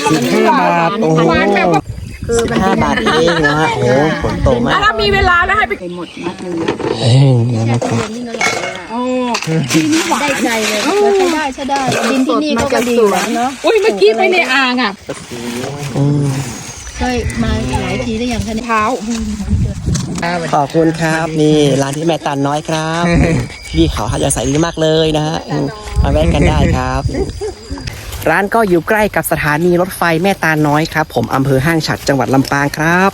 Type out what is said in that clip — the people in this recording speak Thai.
15 บาทโอ้โห15 บาทเองนะฮะโอ้ฝนตกมาก ถ้ามีเวลาแล้วให้ไปหมดมัดนึงนะครับ โอ้ทีนี้หวานได้ใจเลยใช้ได้ดินที่นี่ก็ดีเนาะอุ้ยเมื่อกี้ไปในอ่างอ่ะเคยมาหลายทีได้ยังคะเนี่ย เท้า ขอบคุณครับนี่ร้านที่แม่ตันน้อยครับพี่เขาจะใส่ดีมากเลยนะฮะมาแวะกันได้ครับ ร้านก็อยู่ใกล้กับสถานีรถไฟแม่ตาลน้อยครับผมอำเภอห้างฉัตรจังหวัดลำปางครับ